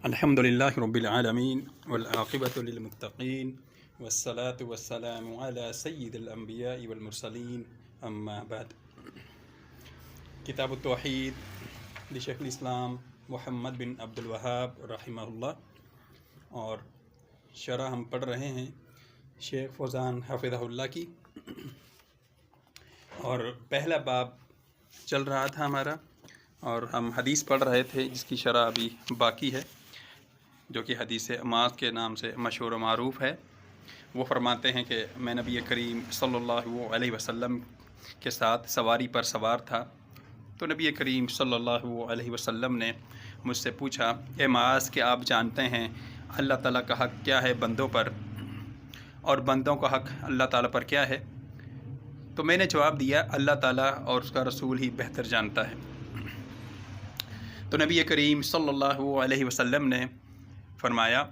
الحمدللہ رب العالمین والعاقبۃ للمتقین والصلاة والسلام علی سید الانبیاء والمرسلین اما بعد۔ کتاب التوحید لشیخ الاسلام محمد بن عبد الوہاب رحمہ اللہ، اور شرح ہم پڑھ رہے ہیں شیخ فوزان حفظہ اللہ کی، اور پہلا باب چل رہا تھا ہمارا، اور ہم حدیث پڑھ رہے تھے جس کی شرح ابھی باقی ہے، جو کہ حدیث معاذ کے نام سے مشہور و معروف ہے۔ وہ فرماتے ہیں کہ میں نبی کریم صلی اللہ علیہ وسلم کے ساتھ سواری پر سوار تھا، تو نبی کریم صلی اللہ علیہ وسلم نے مجھ سے پوچھا، اے معاذ، کہ آپ جانتے ہیں اللہ تعالیٰ کا حق کیا ہے بندوں پر، اور بندوں کا حق اللہ تعالیٰ پر کیا ہے؟ تو میں نے جواب دیا، اللہ تعالیٰ اور اس کا رسول ہی بہتر جانتا ہے۔ تو نبی کریم صلی اللہ علیہ وسلم نے فرمایا،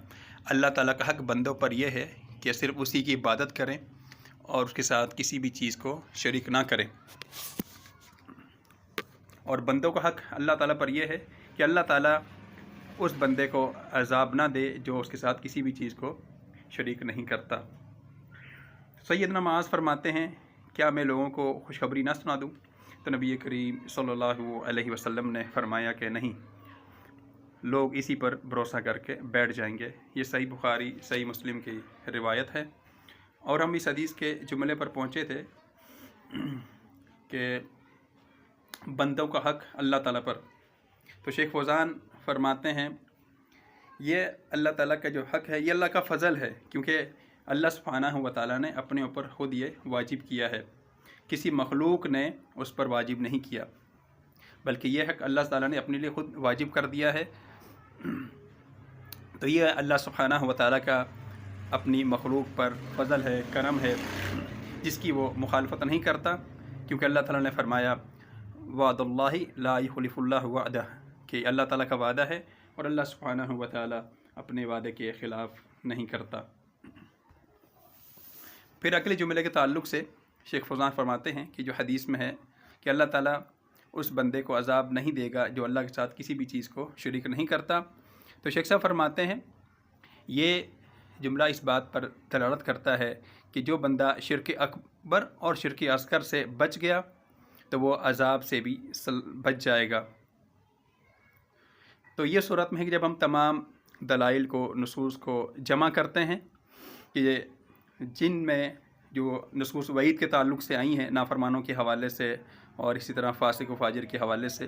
اللہ تعالیٰ کا حق بندوں پر یہ ہے کہ صرف اسی کی عبادت کریں اور اس کے ساتھ کسی بھی چیز کو شریک نہ کریں، اور بندوں کا حق اللہ تعالیٰ پر یہ ہے کہ اللہ تعالیٰ اس بندے کو عذاب نہ دے جو اس کے ساتھ کسی بھی چیز کو شریک نہیں کرتا۔ سیدنا معاذ فرماتے ہیں، کیا میں لوگوں کو خوشخبری نہ سنا دوں؟ تو نبی کریم صلی اللہ علیہ وسلم نے فرمایا کہ نہیں، لوگ اسی پر بھروسہ کر کے بیٹھ جائیں گے۔ یہ صحیح بخاری صحیح مسلم کی روایت ہے، اور ہم اس حدیث کے جملے پر پہنچے تھے کہ بندوں کا حق اللہ تعالیٰ پر۔ تو شیخ فوزان فرماتے ہیں، یہ اللہ تعالیٰ کا جو حق ہے یہ اللہ کا فضل ہے، کیونکہ اللہ سبحانہ و تعالیٰ نے اپنے اوپر خود یہ واجب کیا ہے، کسی مخلوق نے اس پر واجب نہیں کیا، بلکہ یہ حق اللہ تعالیٰ نے اپنے لیے خود واجب کر دیا ہے۔ تو یہ اللہ سبحانہ و تعالیٰ کا اپنی مخلوق پر فضل ہے، کرم ہے، جس کی وہ مخالفت نہیں کرتا، کیونکہ اللہ تعالیٰ نے فرمایا، وعد اللہ لا یخلف اللہ وعدہ، کہ اللہ تعالیٰ کا وعدہ ہے اور اللہ سبحانہ و تعالیٰ اپنے وعدے کے خلاف نہیں کرتا۔ پھر اگلے جملے کے تعلق سے شیخ فوزان فرماتے ہیں کہ جو حدیث میں ہے کہ اللہ تعالیٰ اس بندے کو عذاب نہیں دے گا جو اللہ کے ساتھ کسی بھی چیز کو شریک نہیں کرتا، تو شیخ صاحب فرماتے ہیں یہ جملہ اس بات پر دلالت کرتا ہے کہ جو بندہ شرک اکبر اور شرک اصغر سے بچ گیا تو وہ عذاب سے بھی بچ جائے گا۔ تو یہ صورت میں ہے کہ جب ہم تمام دلائل کو، نصوص کو جمع کرتے ہیں کہ جن میں جو نصوص وعید کے تعلق سے آئی ہیں نافرمانوں کے حوالے سے، اور اسی طرح فاسق و فاجر کے حوالے سے،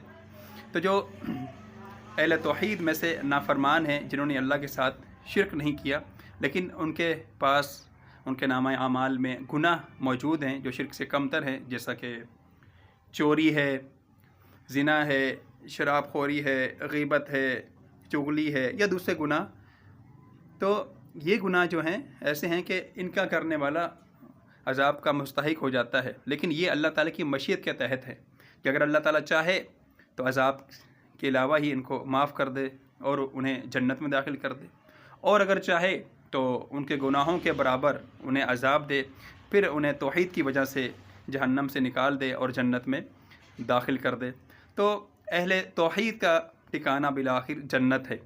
تو جو اہل توحید میں سے نافرمان ہیں جنہوں نے اللہ کے ساتھ شرک نہیں کیا، لیکن ان کے پاس ان کے نامہ اعمال میں گناہ موجود ہیں جو شرک سے کم تر ہیں، جیسا کہ چوری ہے، زنا ہے، شراب خوری ہے، غیبت ہے، چغلی ہے، یا دوسرے گناہ، تو یہ گناہ جو ہیں ایسے ہیں کہ ان کا کرنے والا عذاب کا مستحق ہو جاتا ہے، لیکن یہ اللہ تعالیٰ کی مشیت کے تحت ہے کہ اگر اللہ تعالیٰ چاہے تو عذاب کے علاوہ ہی ان کو معاف کر دے اور انہیں جنت میں داخل کر دے، اور اگر چاہے تو ان کے گناہوں کے برابر انہیں عذاب دے، پھر انہیں توحید کی وجہ سے جہنم سے نکال دے اور جنت میں داخل کر دے۔ تو اہل توحید کا ٹھکانہ بالآخر جنت ہے،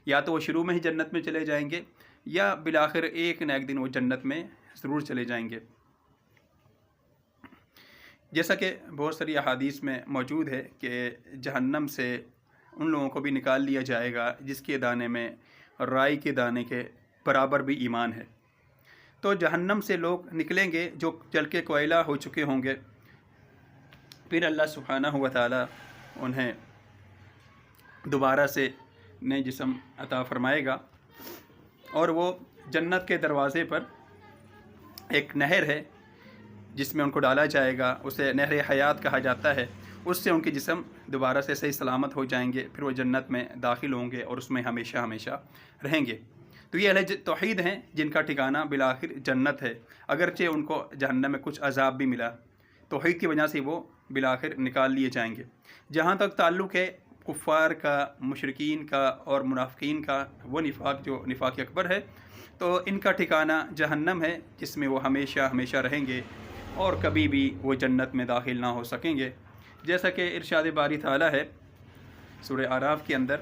یا تو وہ شروع میں ہی جنت میں چلے جائیں گے، یا بالآخر ایک نہ ایک دن وہ جنت میں ضرور چلے جائیں گے۔ جیسا کہ بہت ساری احادیث میں موجود ہے کہ جہنم سے ان لوگوں کو بھی نکال لیا جائے گا جس کے دانے میں رائی کے دانے کے برابر بھی ایمان ہے۔ تو جہنم سے لوگ نکلیں گے جو جل کے کوئلہ ہو چکے ہوں گے، پھر اللہ سبحانہ و تعالیٰ انہیں دوبارہ سے نئے جسم عطا فرمائے گا، اور وہ جنت کے دروازے پر ایک نہر ہے جس میں ان کو ڈالا جائے گا، اسے نہر حیات کہا جاتا ہے، اس سے ان کے جسم دوبارہ سے صحیح سلامت ہو جائیں گے، پھر وہ جنت میں داخل ہوں گے اور اس میں ہمیشہ ہمیشہ رہیں گے۔ تو یہ اہل توحید ہیں جن کا ٹھکانہ بالآخر جنت ہے، اگرچہ ان کو جہنم میں کچھ عذاب بھی ملا، توحید کی وجہ سے وہ بالآخر نکال لیے جائیں گے۔ جہاں تک تعلق ہے کفار کا، مشرکین کا اور منافقین کا، وہ نفاق جو نفاق اکبر ہے، تو ان کا ٹھکانہ جہنم ہے جس میں وہ ہمیشہ ہمیشہ رہیں گے اور کبھی بھی وہ جنت میں داخل نہ ہو سکیں گے۔ جیسا کہ ارشاد باری تعالیٰ ہے سورہ اعراف کے اندر،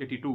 82।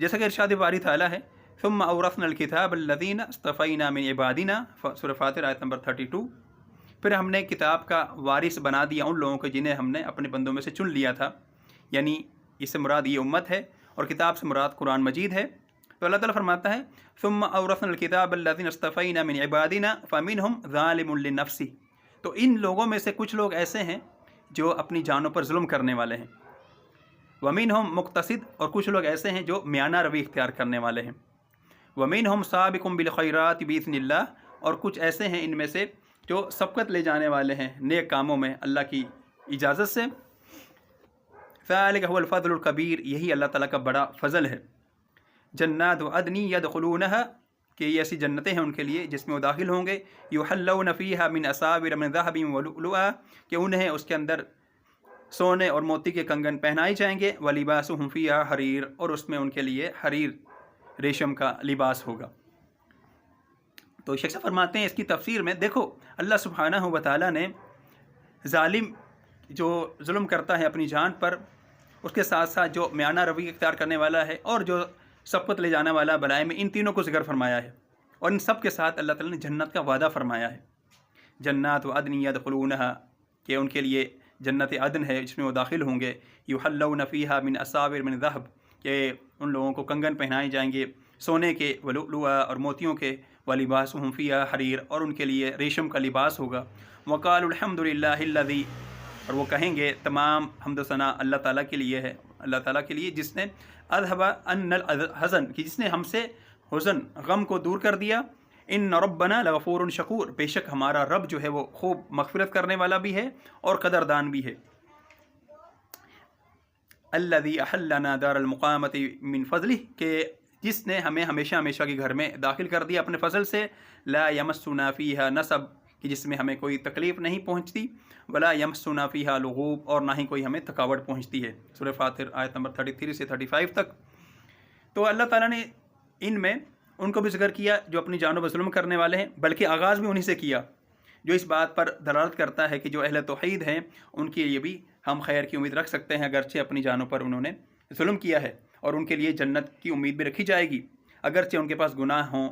جیسا کہ ارشاد باری تعالیٰ ہے ثم اورثنا الکتاب الذین اصطفینا من عبادنا، سورہ فاطر آیت نمبر 32، پھر ہم نے کتاب کا وارث بنا دیا ان لوگوں کو جنہیں ہم نے اپنے بندوں میں سے چن لیا تھا، یعنی اس سے مراد یہ امت ہے اور کتاب سے مراد قرآن مجید ہے۔ تو اللہ تعالیٰ فرماتا ہے ثم اورثنا الکتاب الذین اصطفینا من عبادنا فمنہم ظالم لنفسہ، تو ان لوگوں میں سے کچھ لوگ ایسے ہیں جو اپنی جانوں پر ظلم کرنے والے ہیں، ومنہم مقتصد، اور کچھ لوگ ایسے ہیں جو میانہ روی اختیار کرنے والے ہیں، ومنہم سابق بالخیرات باذن اللہ، اور کچھ ایسے ہیں ان میں سے جو سبقت لے جانے والے ہیں نیک کاموں میں اللہ کی اجازت سے۔ ذالک هو الفضل الکبیر، یہی اللہ تعالیٰ کا بڑا فضل ہے۔ جنات عدن یدخلونہا، کہ یہ ایسی جنتیں ہیں ان کے لیے جس میں وہ داخل ہوں گے، یحلون فیہا من اساور من ذہب ولؤلؤا، کہ انہیں اس کے اندر سونے اور موتی کے کنگن پہنائے جائیں گے، ولباسہم فیہا حریر، اور اس میں ان کے لیے حریر ریشم کا لباس ہوگا۔ تو شیخ صاحب فرماتے ہیں اس کی تفسیر میں، دیکھو اللہ سبحانہ و تعالیٰ نے ظالم جو ظلم کرتا ہے اپنی جان پر، اس کے ساتھ ساتھ جو میانہ روی اختیار کرنے والا ہے اور جو سبقت لے جانے والا بلائے میں، ان تینوں کو ذکر فرمایا ہے، اور ان سب کے ساتھ اللہ تعالیٰ نے جنت کا وعدہ فرمایا ہے۔ جنات عدن یدخلونہا، کہ ان کے لیے جنت عدن ہے جس میں وہ داخل ہوں گے، یحلون فیہا من اساور من ذہب، کہ ان لوگوں کو کنگن پہنائے جائیں گے سونے کے، ولؤلؤا، اور موتیوں کے، ولباسہم فیہا حریر، اور ان کے لیے ریشم کا لباس ہوگا۔ وقالوا الحمد للہ الذی، اور وہ کہیں گے تمام حمد و ثنا اللہ تعالیٰ کے لیے ہے، اللہ تعالیٰ کے لیے جس نے اذھب عنا الحزن، کہ جس نے ہم سے حزن غم کو دور کر دیا، ان ربنا لغفور شکور، بے شک ہمارا رب جو ہے وہ خوب مغفرت کرنے والا بھی ہے اور قدردان بھی ہے۔ الذی احلنا دار المقامۃ من فضلہ، کہ جس نے ہمیں ہمیشہ ہمیشہ کے گھر میں داخل کر دیا اپنے فضل سے، لا یمسنا فیہا نصب، کہ جس میں ہمیں کوئی تکلیف نہیں پہنچتی، ولا یمسنا فیہا لغوب، اور نہ ہی کوئی ہمیں تھکاوٹ پہنچتی ہے، سورہ فاطر آیت نمبر 33 سے 35 تک۔ تو اللہ تعالیٰ نے ان میں ان کو بھی ذکر کیا جو اپنی جانوں پر ظلم کرنے والے ہیں، بلکہ آغاز بھی انہی سے کیا، جو اس بات پر دلالت کرتا ہے کہ جو اہل توحید ہیں ان کے لیے بھی ہم خیر کی امید رکھ سکتے ہیں، اگرچہ اپنی جانوں پر انہوں نے ظلم کیا ہے، اور ان کے لیے جنت کی امید بھی رکھی جائے گی، اگرچہ ان کے پاس گناہ ہوں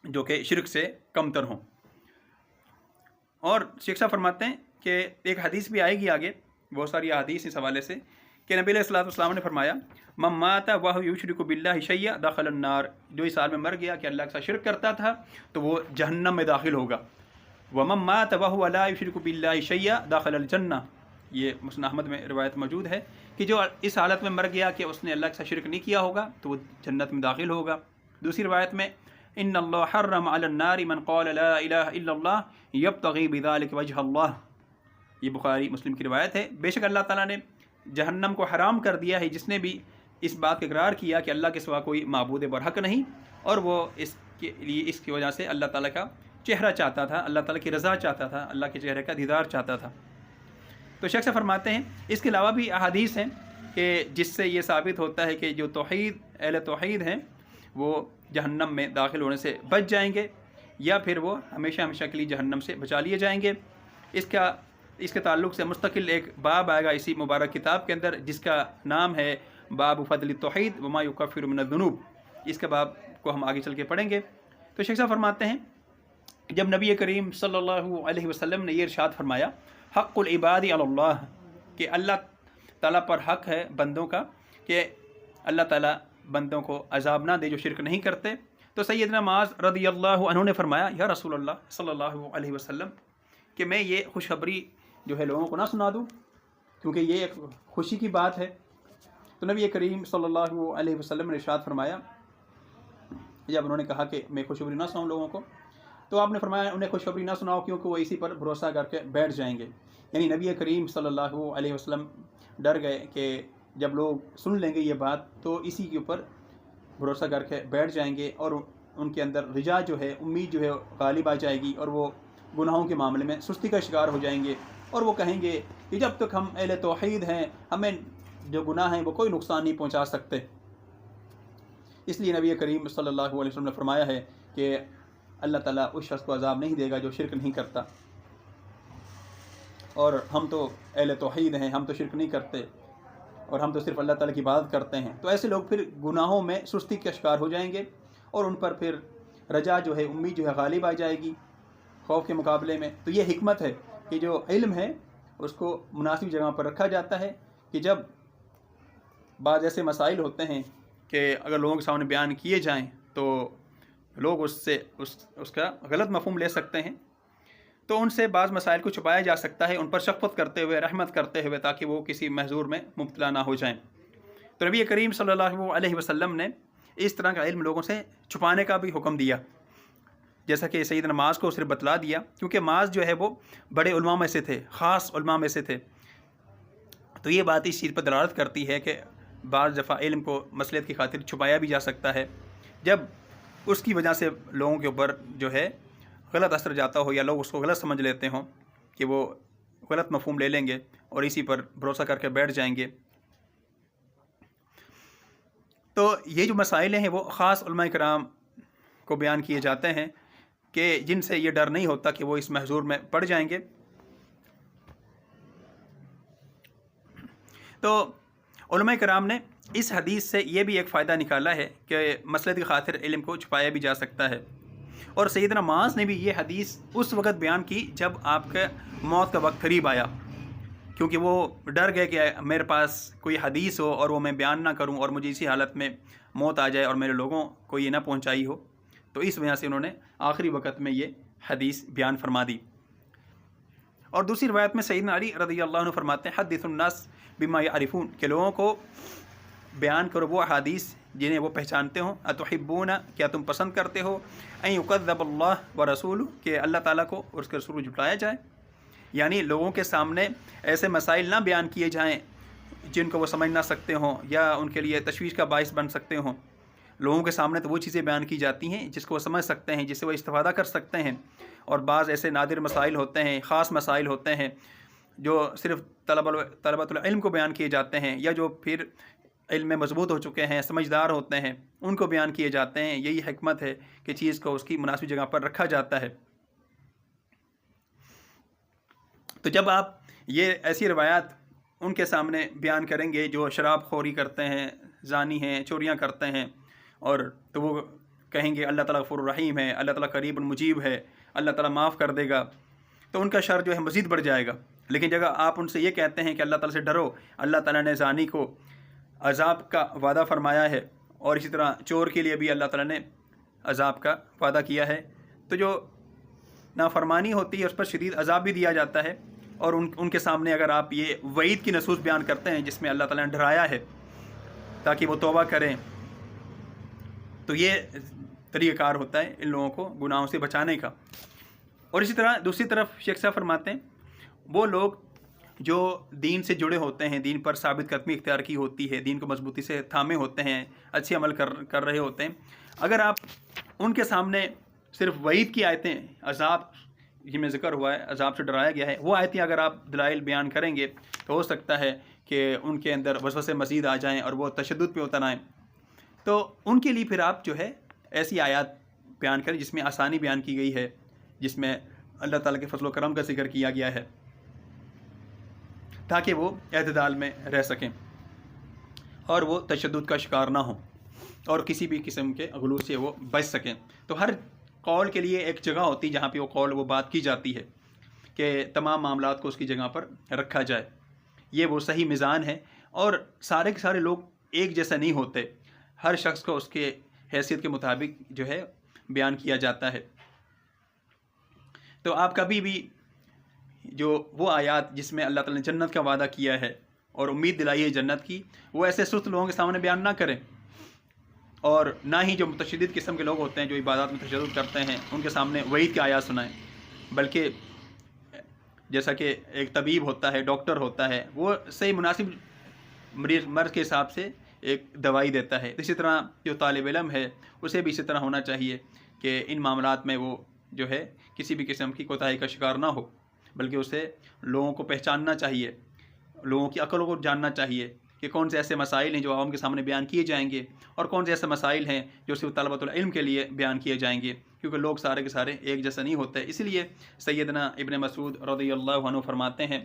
جو کہ شرک سے کم تر ہوں۔ اور شیخ صاحب فرماتے ہیں کہ ایک حدیث بھی آئے گی آگے، بہت ساری حدیث اس حوالے سے، کہ نبی علیہ الصلوۃ والسلام نے فرمایا من مات وہو یشرک باللہ شیئا دخل النار، جو اس حال میں مر گیا کہ اللہ کے ساتھ شرک کرتا تھا تو وہ جہنم میں داخل ہوگا، ومن مات وہو لا یشرک باللہ شیئا دخل الجنہ، یہ مسند احمد میں روایت موجود ہے کہ جو اس حالت میں مر گیا کہ اس نے اللہ کے ساتھ شرک نہیں کیا ہوگا تو وہ جنت میں داخل ہوگا۔ دوسری روایت میں ان اللہ حرم علی النار من قال لا الہ الا اللہ یبتغی بذلک وجہ اللہ، یہ بخاری مسلم کی روایت ہے، بے شک اللہ تعالیٰ نے جہنم کو حرام کر دیا ہے جس نے بھی اس بات کا اقرار کیا کہ اللہ کے سوا کوئی معبود برحق نہیں، اور وہ اس کے لیے اس کی وجہ سے اللہ تعالیٰ کا چہرہ چاہتا تھا، اللہ تعالیٰ کی رضا چاہتا تھا، اللہ کے چہرے کا دیدار چاہتا تھا۔ تو شیخ صاحب فرماتے ہیں اس کے علاوہ بھی احادیث ہیں کہ جس سے یہ ثابت ہوتا ہے کہ جو توحید اہل توحید ہیں وہ جہنم میں داخل ہونے سے بچ جائیں گے، یا پھر وہ ہمیشہ ہمیشہ کے لیے جہنم سے بچا لیے جائیں گے۔ اس کے تعلق سے مستقل ایک باب آئے گا اسی مبارک کتاب کے اندر جس کا نام ہے باب فضل التوحید وما یکفر من الذنوب، اس کے باب کو ہم آگے چل کے پڑھیں گے۔ تو شیخ صاحب فرماتے ہیں جب نبی کریم صلی اللہ علیہ وسلم نے یہ ارشاد فرمایا حق العباد علی اللہ، کہ اللہ تعالیٰ پر حق ہے بندوں کا کہ اللہ تعالیٰ بندوں کو عذاب نہ دے جو شرک نہیں کرتے، تو سیدنا معاذ رضی اللہ عنہ نے فرمایا یا رسول اللہ صلی اللہ علیہ وسلم کہ میں یہ خوشخبری جو ہے لوگوں کو نہ سنا دوں، کیونکہ یہ ایک خوشی کی بات ہے۔ تو نبی کریم صلی اللہ علیہ وسلم نے ارشاد فرمایا، جب انہوں نے کہا کہ میں خوشخبری نہ سناؤں لوگوں کو، تو آپ نے فرمایا انہیں خوشخبری نہ سناؤ کیونکہ وہ اسی پر بھروسہ کر کے بیٹھ جائیں گے، یعنی نبی کریم صلی اللہ علیہ وسلم ڈر گئے کہ جب لوگ سن لیں گے یہ بات تو اسی کے اوپر بھروسہ کر کے بیٹھ جائیں گے، اور ان کے اندر رجا جو ہے امید جو ہے غالب آ جائے گی، اور وہ گناہوں کے معاملے میں سستی کا شکار ہو جائیں گے، اور وہ کہیں گے کہ جب تک ہم اہل توحید ہیں ہمیں جو گناہ ہیں وہ کوئی نقصان نہیں پہنچا سکتے۔ اس لیے نبی کریم صلی اللہ علیہ وسلم نے فرمایا ہے کہ اللہ تعالیٰ اس شخص کو عذاب نہیں دے گا جو شرک نہیں کرتا، اور ہم تو اہل توحید ہیں، ہم تو شرک نہیں کرتے، اور ہم تو صرف اللہ تعالیٰ کی عبادت کرتے ہیں، تو ایسے لوگ پھر گناہوں میں سستی کا شکار ہو جائیں گے، اور ان پر پھر رجا جو ہے، امید جو ہے غالب آ جائے گی خوف کے مقابلے میں۔ تو یہ حکمت ہے کہ جو علم ہے اس کو مناسب جگہ پر رکھا جاتا ہے، کہ جب بعض ایسے مسائل ہوتے ہیں کہ اگر لوگوں کے سامنے بیان کیے جائیں تو لوگ اس کا غلط مفہوم لے سکتے ہیں، تو ان سے بعض مسائل کو چھپایا جا سکتا ہے، ان پر شفقت کرتے ہوئے، رحمت کرتے ہوئے، تاکہ وہ کسی محظور میں مبتلا نہ ہو جائیں۔ تو نبی کریم صلی اللہ علیہ وسلم نے اس طرح کا علم لوگوں سے چھپانے کا بھی حکم دیا، جیسا کہ سیدنا معاذ کو صرف بتلا دیا، کیونکہ معاذ جو ہے وہ بڑے علماء میں سے تھے، خاص علماء میں سے تھے۔ تو یہ بات اس چیز پر دلالت کرتی ہے کہ بعض دفعہ علم کو مصلحت کی خاطر چھپایا بھی جا سکتا ہے، جب اس کی وجہ سے لوگوں کے اوپر جو ہے غلط اثر جاتا ہو، یا لوگ اس کو غلط سمجھ لیتے ہوں کہ وہ غلط مفہوم لے لیں گے اور اسی پر بھروسہ کر کے بیٹھ جائیں گے۔ تو یہ جو مسائل ہیں وہ خاص علماء کرام کو بیان کیے جاتے ہیں، کہ جن سے یہ ڈر نہیں ہوتا کہ وہ اس محظور میں پڑ جائیں گے۔ تو علماء کرام نے اس حدیث سے یہ بھی ایک فائدہ نکالا ہے کہ مصلحت کی خاطر علم کو چھپایا بھی جا سکتا ہے، اور سیدنا معاذ نے بھی یہ حدیث اس وقت بیان کی جب آپ کے موت کا وقت قریب آیا، کیونکہ وہ ڈر گئے کہ میرے پاس کوئی حدیث ہو اور وہ میں بیان نہ کروں اور مجھے اسی حالت میں موت آ جائے اور میرے لوگوں کو یہ نہ پہنچائی ہو، تو اس وجہ سے انہوں نے آخری وقت میں یہ حدیث بیان فرما دی۔ اور دوسری روایت میں سیدنا علی رضی اللہ عنہ فرماتے ہیں، حدث الناس بما یعرفون، کہ لوگوں کو بیان کرو وہ احادیث جنہیں وہ پہچانتے ہوں۔ اتحبون، کیا تم پسند کرتے ہو، ان یکذب اللہ ورسولہ، کہ اللہ تعالیٰ کو اور اس کے رسول کو جھٹلایا جائے؟ یعنی لوگوں کے سامنے ایسے مسائل نہ بیان کیے جائیں جن کو وہ سمجھ نہ سکتے ہوں یا ان کے لیے تشویش کا باعث بن سکتے ہوں۔ لوگوں کے سامنے تو وہ چیزیں بیان کی جاتی ہیں جس کو وہ سمجھ سکتے ہیں، جس سے وہ استفادہ کر سکتے ہیں، اور بعض ایسے نادر مسائل ہوتے ہیں، خاص مسائل ہوتے ہیں جو صرف طلبۃ العلم کو بیان کیے جاتے ہیں، یا جو پھر علم میں مضبوط ہو چکے ہیں، سمجھدار ہوتے ہیں، ان کو بیان کیے جاتے ہیں۔ یہی حکمت ہے کہ چیز کو اس کی مناسب جگہ پر رکھا جاتا ہے۔ تو جب آپ یہ ایسی روایات ان کے سامنے بیان کریں گے جو شراب خوری کرتے ہیں، زانی ہیں، چوریاں کرتے ہیں، اور تو وہ کہیں گے اللہ تعالیٰ غفور الرحیم ہے، اللہ تعالیٰ قریب المجیب ہے، اللہ تعالیٰ معاف کر دے گا، تو ان کا شر جو ہے مزید بڑھ جائے گا۔ لیکن جگہ آپ ان سے یہ کہتے ہیں کہ اللہ تعالیٰ سے ڈرو، اللہ تعالیٰ نے زانی کو عذاب کا وعدہ فرمایا ہے، اور اسی طرح چور کے لیے بھی اللہ تعالیٰ نے عذاب کا وعدہ کیا ہے، تو جو نافرمانی ہوتی ہے اس پر شدید عذاب بھی دیا جاتا ہے، اور ان کے سامنے اگر آپ یہ وعید کی نصوص بیان کرتے ہیں جس میں اللہ تعالیٰ نے ڈرایا ہے تاکہ وہ توبہ کریں، تو یہ طریقہ کار ہوتا ہے ان لوگوں کو گناہوں سے بچانے کا۔ اور اسی طرح دوسری طرف شیخ صاحب فرماتے ہیں، وہ لوگ جو دین سے جڑے ہوتے ہیں، دین پر ثابت قدمی اختیار کی ہوتی ہے، دین کو مضبوطی سے تھامے ہوتے ہیں، اچھے عمل کر رہے ہوتے ہیں، اگر آپ ان کے سامنے صرف وعید کی آیتیں، عذاب جن میں ذکر ہوا ہے، عذاب سے ڈرایا گیا ہے، وہ آیتیں اگر آپ دلائل بیان کریں گے تو ہو سکتا ہے کہ ان کے اندر وسوسے مزید آ جائیں اور وہ تشدد پہ اتر آئیں۔ تو ان کے لیے پھر آپ جو ہے ایسی آیات بیان کریں جس میں آسانی بیان کی گئی ہے، جس میں اللہ تعالیٰ کے فضل و کرم کا ذکر کیا گیا ہے، تاکہ وہ اعتدال میں رہ سکیں اور وہ تشدد کا شکار نہ ہوں اور کسی بھی قسم کے غلو سے وہ بچ سکیں۔ تو ہر قول کے لیے ایک جگہ ہوتی ہے جہاں پہ وہ قول وہ بات کی جاتی ہے کہ تمام معاملات کو اس کی جگہ پر رکھا جائے، یہ وہ صحیح میزان ہے۔ اور سارے کے سارے لوگ ایک جیسا نہیں ہوتے، ہر شخص کو اس کے حیثیت کے مطابق جو ہے بیان کیا جاتا ہے۔ تو آپ کبھی بھی جو وہ آیات جس میں اللہ تعالیٰ نے جنت کا وعدہ کیا ہے اور امید دلائی ہے جنت کی، وہ ایسے سست لوگوں کے سامنے بیان نہ کریں، اور نہ ہی جو متشدد قسم کے لوگ ہوتے ہیں جو عبادات میں تشدد کرتے ہیں ان کے سامنے وعید کی آیات سنائیں، بلکہ جیسا کہ ایک طبیب ہوتا ہے، ڈاکٹر ہوتا ہے، وہ صحیح مناسب مرض کے حساب سے ایک دوائی دیتا ہے، اسی طرح جو طالب علم ہے اسے بھی اسی طرح ہونا چاہیے کہ ان معاملات میں وہ جو ہے کسی بھی قسم کی کوتاہی کا شکار نہ ہو، بلکہ اسے لوگوں کو پہچاننا چاہیے، لوگوں کی عقل کو جاننا چاہیے کہ کون سے ایسے مسائل ہیں جو عوام کے سامنے بیان کیے جائیں گے اور کون سے ایسے مسائل ہیں جو صرف طلبۃ العلم کے لیے بیان کیے جائیں گے، کیونکہ لوگ سارے کے سارے ایک جیسا نہیں ہوتے۔ اسی لیے سیدنا ابن مسعود رضی اللہ عنہ فرماتے ہیں،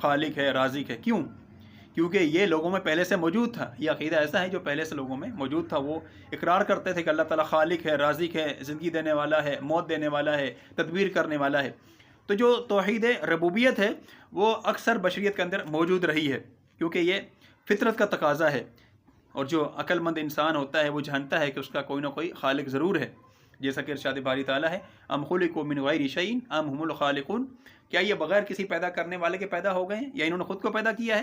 خالق ہے، رازق ہے۔ کیوں؟ کیونکہ یہ لوگوں میں پہلے سے موجود تھا، یہ عقیدہ ایسا ہے جو پہلے سے لوگوں میں موجود تھا۔ وہ اقرار کرتے تھے کہ اللہ تعالیٰ خالق ہے، رازق ہے، زندگی دینے والا ہے، موت دینے والا ہے، تدبیر کرنے والا ہے۔ تو جو توحید ربوبیت ہے وہ اکثر بشریت کے اندر موجود رہی ہے، کیونکہ یہ فطرت کا تقاضا ہے، اور جو عقل مند انسان ہوتا ہے وہ جانتا ہے کہ اس کا کوئی نہ کوئی خالق ضرور ہے، جیسا کہ ارشاد باری تعالیٰ ہے ام خلقوا من غیر شیء ام هم الخالقون، کیا یہ بغیر کسی پیدا کرنے والے کے پیدا ہو گئے ہیں یا انہوں نے خود کو پیدا کیا ہے؟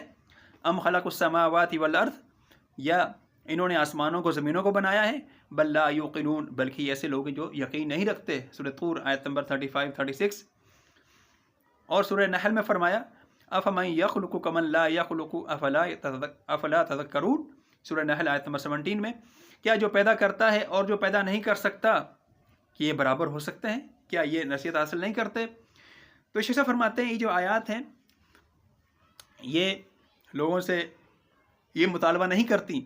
ام خلقوا السماوات والارض، یا انہوں نے آسمانوں کو زمینوں کو بنایا ہے؟ بل لا یوقنون، بلکہ ایسے لوگ ہیں جو یقین نہیں رکھتے۔ سورہ طور آیت نمبر 35-36۔ اور سورہ نحل میں فرمایا افمن یخلق کمن لا یخلق افلا تذکرون، سورہ نحل آیت نمبر 17 میں، کیا جو پیدا کرتا ہے اور جو پیدا نہیں کر سکتا کہ یہ برابر ہو سکتے ہیں؟ کیا یہ نصیحت حاصل نہیں کرتے؟ تو شیخ صاحب فرماتے ہیں یہ جو آیات ہیں یہ لوگوں سے یہ مطالبہ نہیں کرتی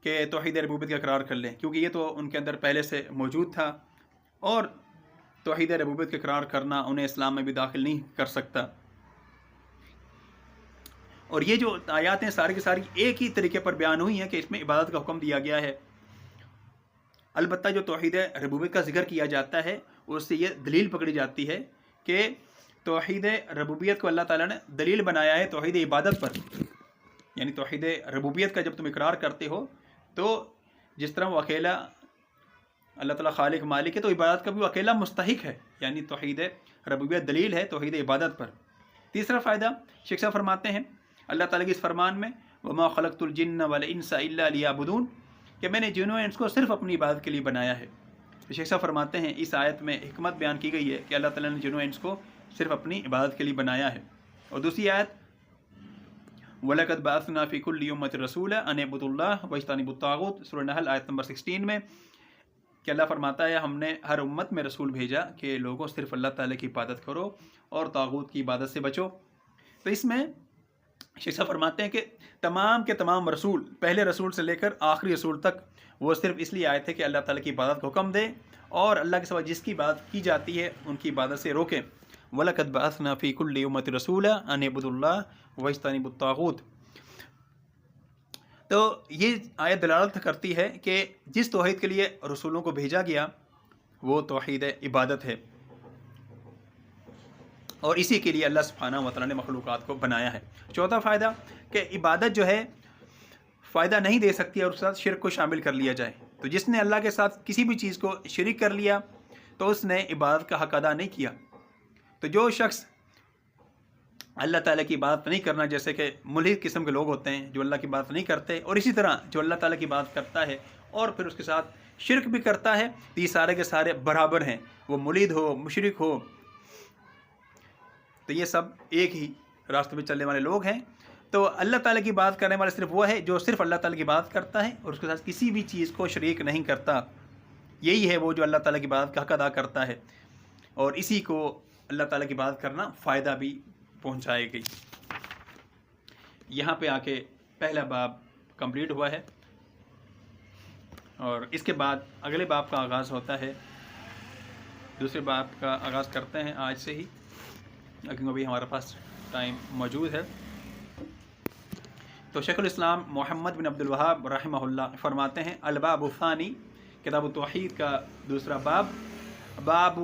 کہ توحید ربوبیت کا اقرار کر لیں، کیونکہ یہ تو ان کے اندر پہلے سے موجود تھا، اور توحید ربوبیت کا اقرار کرنا انہیں اسلام میں بھی داخل نہیں کر سکتا۔ اور یہ جو آیات ہیں ساری کی ساری ایک ہی طریقے پر بیان ہوئی ہیں کہ اس میں عبادت کا حکم دیا گیا ہے۔ البتہ جو توحید ربوبیت کا ذکر کیا جاتا ہے اس سے یہ دلیل پکڑی جاتی ہے کہ توحید ربوبیت کو اللہ تعالیٰ نے دلیل بنایا ہے توحید عبادت پر، یعنی توحید ربوبیت کا جب تم اقرار کرتے ہو تو جس طرح وہ اکیلا اللہ تعالیٰ خالق مالک ہے تو عبادت کا بھی وہ اکیلا مستحق ہے، یعنی توحید ربوبیت دلیل ہے توحید عبادت پر۔ تیسرا فائدہ شیخ صاحب فرماتے ہیں اللہ تعالیٰ کے اس فرمان میں وما خلقت الجن والانس الا لیعبدون، کہ میں نے جنوں انس کو صرف اپنی عبادت کے لیے بنایا ہے۔ شیخ صاحب فرماتے ہیں اس آیت میں حکمت بیان کی گئی ہے کہ اللہ تعالیٰ نے جنوں انس کو صرف اپنی عبادت کے لیے بنایا ہے۔ اور دوسری آیت وَلَقَدْ بَعَثْنَا فِي كُلِّ أُمَّةٍ رَسُولًا أَنِ اعْبُدُوا اللَّهَ وَاجْتَنِبُوا الطَّاغُوتَ، سورہ نحل آیت نمبر 16 میں، کہ اللہ فرماتا ہے ہم نے ہر امت میں رسول بھیجا کہ لوگوں صرف اللہ تعالیٰ کی عبادت کرو اور طاغوت کی عبادت سے بچو۔ تو اس میں شیخ صاحب فرماتے ہیں کہ تمام کے تمام رسول، پہلے رسول سے لے کر آخری رسول تک، وہ صرف اس لیے آئے تھے کہ اللہ تعالیٰ کی عبادت کو حکم دے اور اللہ کے سوا جس کی عبادت کی جاتی ہے ان کی عبادت سے روکیں۔ وَلَقَدْ بَعَثْنَا فِي كُلِّ أُمَّةٍ رَسُولًا أَنِ اعْبُدُوا اللَّهَ وَاجْتَنِبُوا الطَّاغُوتَ۔ تو یہ آیت دلالت کرتی ہے کہ جس توحید کے لیے رسولوں کو بھیجا گیا وہ توحید عبادت ہے، اور اسی کے لیے اللہ سبحانہ و تعالیٰ نے مخلوقات کو بنایا ہے۔ چوتھا فائدہ کہ عبادت جو ہے فائدہ نہیں دے سکتی اور اس کے ساتھ شرک کو شامل کر لیا جائے، تو جس نے اللہ کے ساتھ کسی بھی چیز کو شریک کر لیا تو اس نے عبادت کا حق ادا نہیں کیا۔ تو جو شخص اللہ تعالیٰ کی عبادت نہیں کرنا، جیسے کہ ملحد قسم کے لوگ ہوتے ہیں جو اللہ کی عبادت نہیں کرتے، اور اسی طرح جو اللہ تعالیٰ کی عبادت کرتا ہے اور پھر اس کے ساتھ شرک بھی کرتا ہے، تو یہ سارے کے سارے برابر ہیں، وہ ملحد ہو مشرک ہو، تو یہ سب ایک ہی راستے پہ چلنے والے لوگ ہیں۔ تو اللہ تعالیٰ کی بات کرنے والے صرف وہ ہے جو صرف اللہ تعالیٰ کی بات کرتا ہے اور اس کے ساتھ کسی بھی چیز کو شریک نہیں کرتا، یہی ہے وہ جو اللہ تعالیٰ کی بات کا حق ادا کرتا ہے، اور اسی کو اللہ تعالیٰ کی بات کرنا فائدہ بھی پہنچائے گی۔ یہاں پہ آ کے پہلا باب کمپلیٹ ہوا ہے، اور اس کے بعد اگلے باب کا آغاز ہوتا ہے۔ دوسرے باب کا آغاز کرتے ہیں آج سے ہی، کیونکہ ابھی ہمارے پاس ٹائم موجود ہے۔ تو شیخ الاسلام محمد بن عبد الوہاب رحمہ اللہ فرماتے ہیں الباب الثانی، کتاب التوحید کا دوسرا باب، باب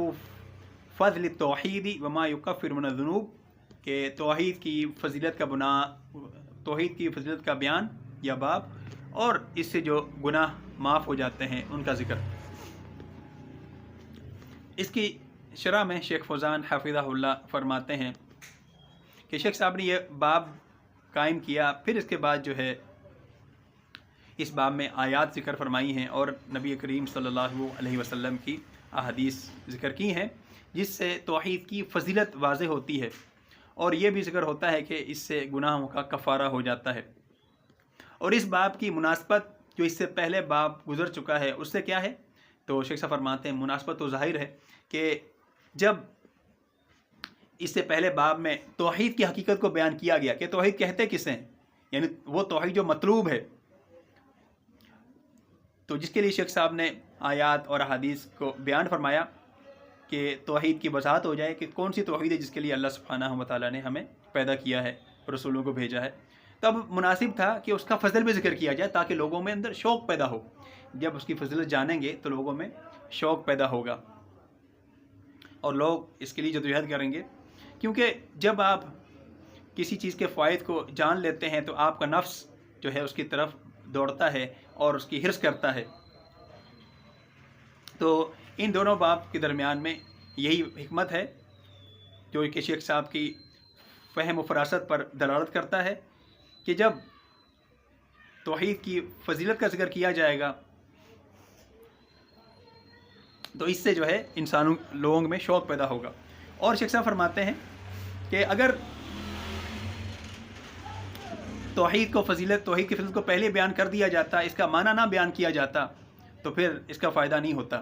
فضل التوحید وما یکفر من الذنوب، کہ توحید کی فضیلت کا توحید کی فضیلت کا بیان یا باب، اور اس سے جو گناہ معاف ہو جاتے ہیں ان کا ذکر۔ اس کی شرح میں شیخ فوزان حفظہ اللہ فرماتے ہیں کہ شیخ صاحب نے یہ باب قائم کیا، پھر اس کے بعد جو ہے اس باب میں آیات ذکر فرمائی ہیں اور نبی کریم صلی اللہ علیہ وسلم کی احادیث ذکر کی ہیں، جس سے توحید کی فضیلت واضح ہوتی ہے، اور یہ بھی ذکر ہوتا ہے کہ اس سے گناہوں کا کفارہ ہو جاتا ہے۔ اور اس باب کی مناسبت جو اس سے پہلے باب گزر چکا ہے اس سے کیا ہے؟ تو شیخ صاحب فرماتے ہیں مناسبت تو ظاہر ہے کہ جب اس سے پہلے باب میں توحید کی حقیقت کو بیان کیا گیا کہ توحید کہتے کسے ہیں، یعنی وہ توحید جو مطلوب ہے، تو جس کے لیے شیخ صاحب نے آیات اور احادیث کو بیان فرمایا کہ توحید کی وضاحت ہو جائے کہ کون سی توحید ہے جس کے لیے اللہ سبحانہ و تعالیٰ نے ہمیں پیدا کیا ہے، رسولوں کو بھیجا ہے، تب مناسب تھا کہ اس کا فضل بھی ذکر کیا جائے تاکہ لوگوں میں اندر شوق پیدا ہو۔ جب اس کی فضیلت جانیں گے تو لوگوں میں شوق پیدا ہوگا اور لوگ اس کے لیے جدوجہد کریں گے، کیونکہ جب آپ کسی چیز کے فوائد کو جان لیتے ہیں تو آپ کا نفس جو ہے اس کی طرف دوڑتا ہے اور اس کی حرص کرتا ہے۔ تو ان دونوں باب کے درمیان میں یہی حکمت ہے جو کہ شیخ صاحب کی فہم و فراست پر دلالت کرتا ہے کہ جب توحید کی فضیلت کا ذکر کیا جائے گا تو اس سے جو ہے انسانوں لوگوں میں شوق پیدا ہوگا۔ اور شیخ صاحب فرماتے ہیں کہ اگر توحید کی فضیلت کو پہلے بیان کر دیا جاتا، اس کا معنی نہ بیان کیا جاتا تو پھر اس کا فائدہ نہیں ہوتا۔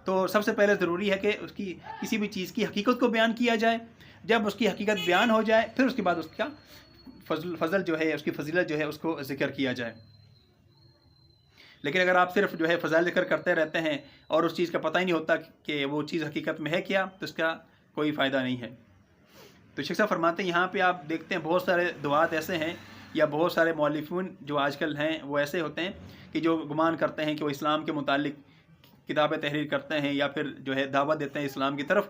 تو سب سے پہلے ضروری ہے کہ اس کی کسی بھی چیز کی حقیقت کو بیان کیا جائے، جب اس کی حقیقت بیان ہو جائے پھر اس کے بعد اس کا فضل جو ہے، اس کی فضیلت جو ہے اس کو ذکر کیا جائے۔ لیکن اگر آپ صرف جو ہے فضائل ذکر کرتے رہتے ہیں اور اس چیز کا پتہ ہی نہیں ہوتا کہ وہ چیز حقیقت میں ہے کیا، تو اس کا کوئی فائدہ نہیں ہے۔ تو شیخ صاحب فرماتے ہیں یہاں پہ آپ دیکھتے ہیں بہت سارے دعات ایسے ہیں یا بہت سارے مؤلفین جو آج کل ہیں وہ ایسے ہوتے ہیں کہ جو گمان کرتے ہیں کہ وہ اسلام کے متعلق کتابیں تحریر کرتے ہیں یا پھر جو ہے دعوت دیتے ہیں اسلام کی طرف۔